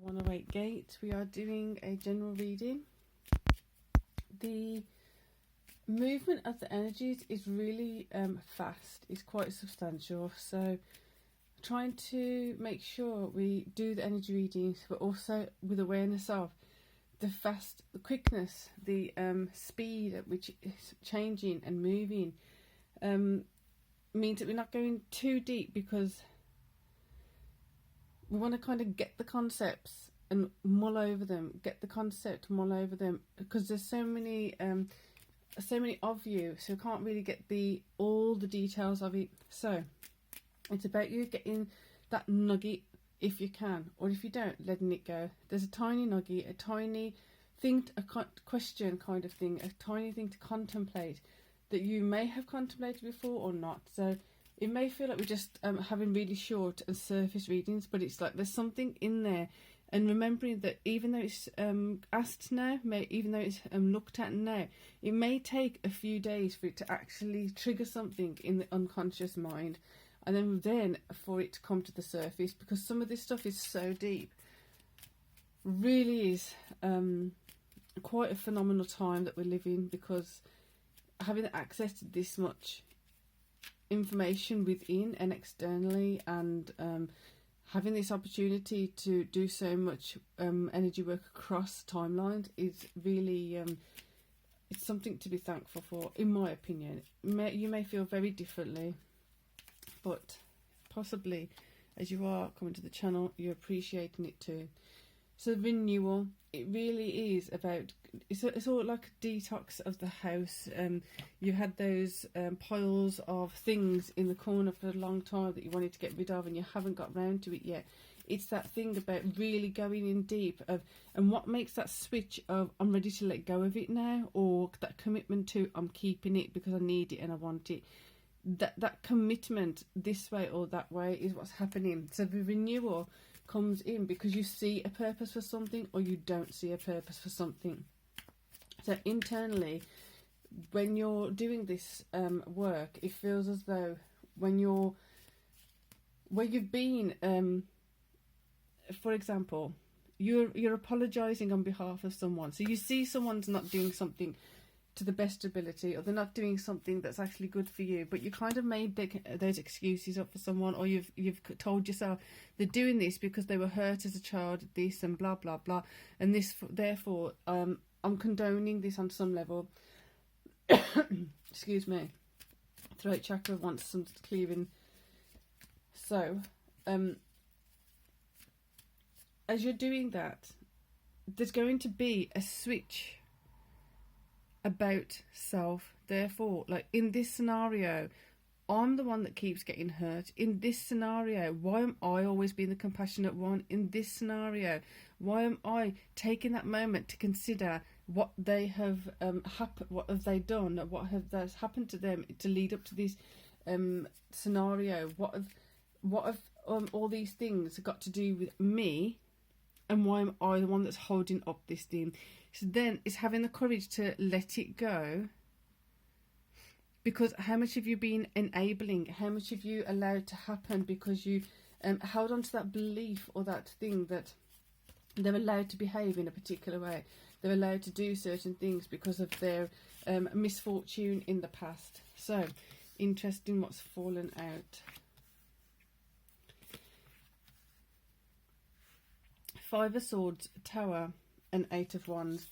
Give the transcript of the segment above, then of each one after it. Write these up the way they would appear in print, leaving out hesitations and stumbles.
108 Gate. We are doing a general reading. The movement of the energies is really fast. It's quite substantial. So trying to make sure we do the energy readings, but also with awareness of the quickness, the speed at which it's changing and moving, means that we're not going too deep, because we want to kind of get the concepts and mull over them, mull over them, because there's so many of you, so you can't really get all the details of it. So it's about you getting that nugget if you can, or if you don't, letting it go. There's a tiny nugget, a tiny thing, a question kind of thing, a tiny thing to contemplate that you may have contemplated before or not. So it may feel like we're just having really short and surface readings, but it's like there's something in there. And remembering that even though it's asked now, even though it's looked at now, it may take a few days for it to actually trigger something in the unconscious mind, and then for it to come to the surface, because some of this stuff is so deep. Really is quite a phenomenal time that we're living, because having access to this much information within and externally, and having this opportunity to do so much energy work across timelines is really it's something to be thankful for, in my opinion. You may feel very differently, but possibly as you are coming to the channel, you're appreciating it too. So renewal, it really is about, it's all like a detox of the house. You had those piles of things in the corner for a long time that you wanted to get rid of, and you haven't got round to it yet. It's that thing about really going in deep of, and what makes that switch of I'm ready to let go of it now, or that commitment to I'm keeping it because I need it and I want it. That commitment this way or that way is what's happening. So the renewal comes in because you see a purpose for something, or you don't see a purpose for something. So internally, when you're doing this work, it feels as though where you've been, for example, you're apologizing on behalf of someone. So you see someone's not doing something to the best ability, or they're not doing something that's actually good for you, but you kind of made those excuses up for someone, or you've told yourself they're doing this because they were hurt as a child, this and blah blah blah, and this, therefore I'm condoning this on some level. Excuse me, throat chakra wants some clearing. So as you're doing that, there's going to be a switch about self. Therefore, like in this scenario, I'm the one that keeps getting hurt. In this scenario, why am I always being the compassionate one? In this scenario, why am I taking that moment to consider what they have what have they done, what has happened to them to lead up to this scenario? What have all these things got to do with me, and why am I the one that's holding up this thing? So then it's having the courage to let it go, because how much have you been enabling? How much have you allowed to happen because you held on to that belief or that thing that they're allowed to behave in a particular way? They're allowed to do certain things because of their misfortune in the past. So interesting what's fallen out. 5 of Swords, Tower, and 8 of Wands.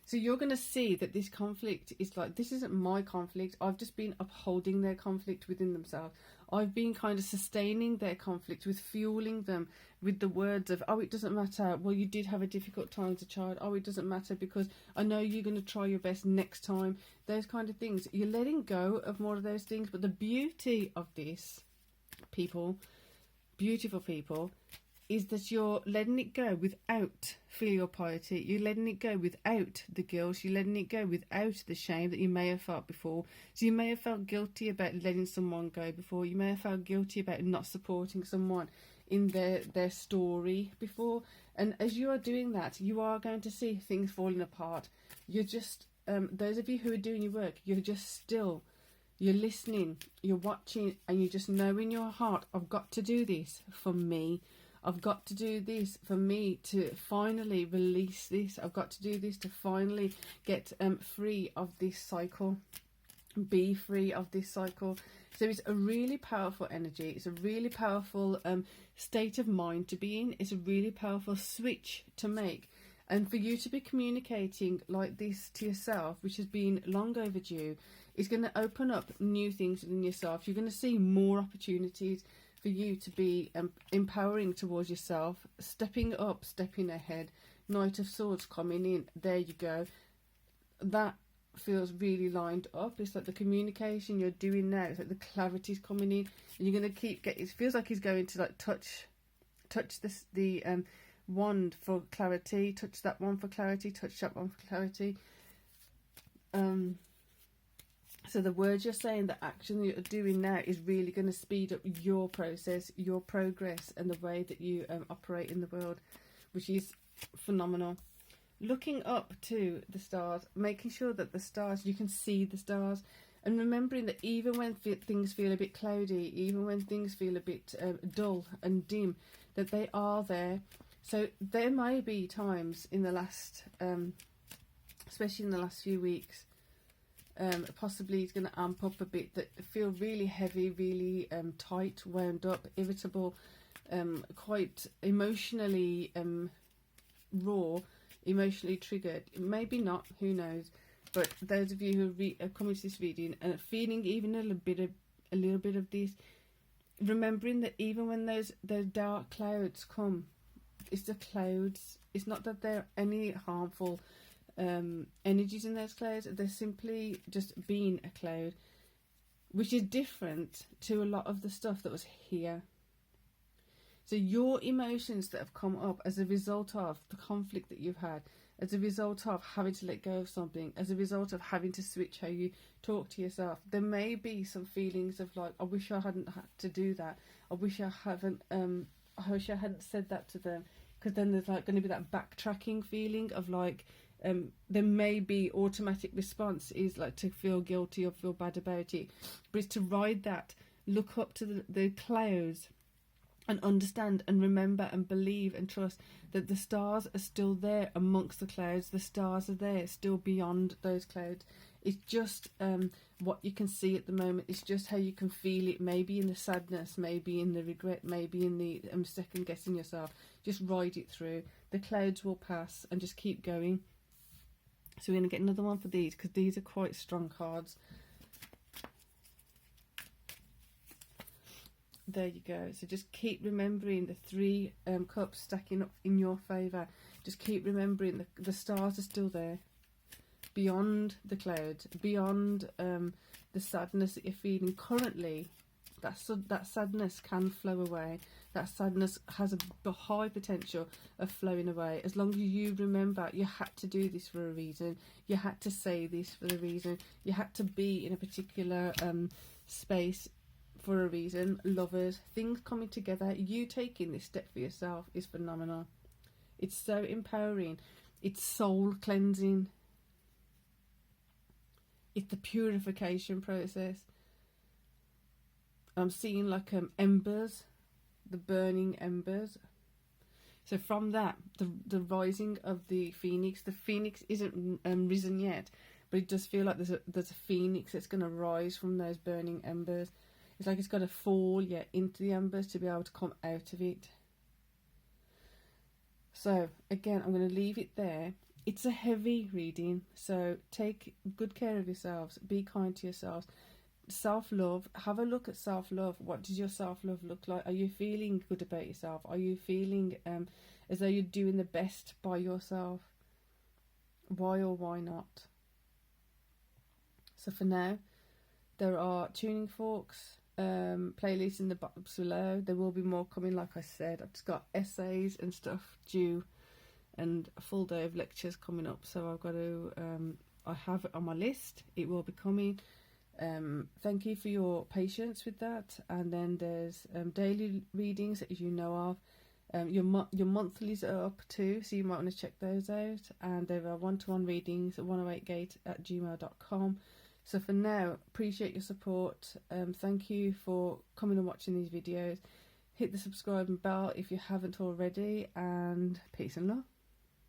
So you're going to see that this conflict is like, this isn't my conflict. I've just been upholding their conflict within themselves. I've been kind of sustaining their conflict with fueling them with the words of, oh, it doesn't matter. Well, you did have a difficult time as a child. Oh, it doesn't matter because I know you're going to try your best next time. Those kind of things. You're letting go of more of those things. But the beauty of this, people, beautiful people, is that you're letting it go without filial piety. You're letting it go without the guilt. You're letting it go without the shame that you may have felt before. So you may have felt guilty about letting someone go before. You may have felt guilty about not supporting someone in their story before. And as you are doing that, you are going to see things falling apart. You're just, those of you who are doing your work, you're just still. You're listening, you're watching, and you just know in your heart, I've got to do this for me. I've got to do this for me to finally release this. I've got to do this to finally get free of this cycle. Be free of this cycle. So it's a really powerful energy. It's a really powerful state of mind to be in. It's a really powerful switch to make. And for you to be communicating like this to yourself, which has been long overdue, is going to open up new things within yourself. You're going to see more opportunities for you to be empowering towards yourself, stepping up, stepping ahead. Knight of Swords coming in. There you go. That feels really lined up. It's like the communication you're doing now. It's like the clarity's coming in, and you're going to keep getting. It feels like he's going to like touch this wand for clarity. Touch that one for clarity. Touch that one for clarity. So the words you're saying, the action you're doing now is really going to speed up your process, your progress, and the way that you operate in the world, which is phenomenal. Looking up to the stars, making sure that the stars, you can see the stars, and remembering that even when things feel a bit cloudy, even when things feel a bit dull and dim, that they are there. So there may be times in the last, especially in the last few weeks, possibly it's going to amp up a bit, that feel really heavy, really tight, wound up, irritable, quite emotionally raw, emotionally triggered. Maybe not, who knows. But those of you who are coming to this reading and feeling even a little bit of this, remembering that even when those dark clouds come, it's the clouds. It's not that there are any harmful energies in those clouds. They're simply just being a cloud, which is different to a lot of the stuff that was here. So your emotions that have come up as a result of the conflict that you've had, as a result of having to let go of something, as a result of having to switch how you talk to yourself, there may be some feelings of like, I wish I hadn't had to do that. I wish I hadn't said that to them. Because then there's like going to be that backtracking feeling of like, there may be automatic response is like to feel guilty or feel bad about it. But it's to ride that, look up to the clouds, and understand and remember and believe and trust that the stars are still there amongst the clouds. The stars are there still beyond those clouds. It's just what you can see at the moment. It's just how you can feel it, maybe in the sadness, maybe in the regret, maybe in the second guessing yourself. Just ride it through. The clouds will pass, and just keep going. So we're going to get another one for these, because these are quite strong cards. There you go. So just keep remembering the three cups stacking up in your favour. Just keep remembering the stars are still there, beyond the clouds, beyond the sadness that you're feeling currently. That sadness can flow away. That sadness has a high potential of flowing away, as long as you remember you had to do this for a reason. You had to say this for a reason. You had to be in a particular space for a reason. Lovers, things coming together, you taking this step for yourself is phenomenal. It's so empowering. It's soul cleansing. It's the purification process. I'm seeing like embers, the burning embers. So from that, the rising of the phoenix. The phoenix isn't risen yet, but it does feel like there's a phoenix that's going to rise from those burning embers. It's like it's got to fall yet into the embers to be able to come out of it. So again, I'm going to leave it there. It's a heavy reading, so take good care of yourselves. Be kind to yourselves. Self-love, have a look at self-love. What does your self-love look like? Are you feeling good about yourself? Are you feeling as though you're doing the best by yourself? Why or why not? So for now, there are tuning forks, playlists in the box below. There will be more coming, like I said. I've just got essays and stuff due, and a full day of lectures coming up. So I've got to, I have it on my list. It will be coming. Thank you for your patience with that. And then there's daily readings, as you know of. Your monthlies are up too, so you might want to check those out. And there are one-to-one readings at 108gate@gmail.com. So for now, appreciate your support. Thank you for coming and watching these videos. hit the subscribe bell if you haven't already, and peace and love.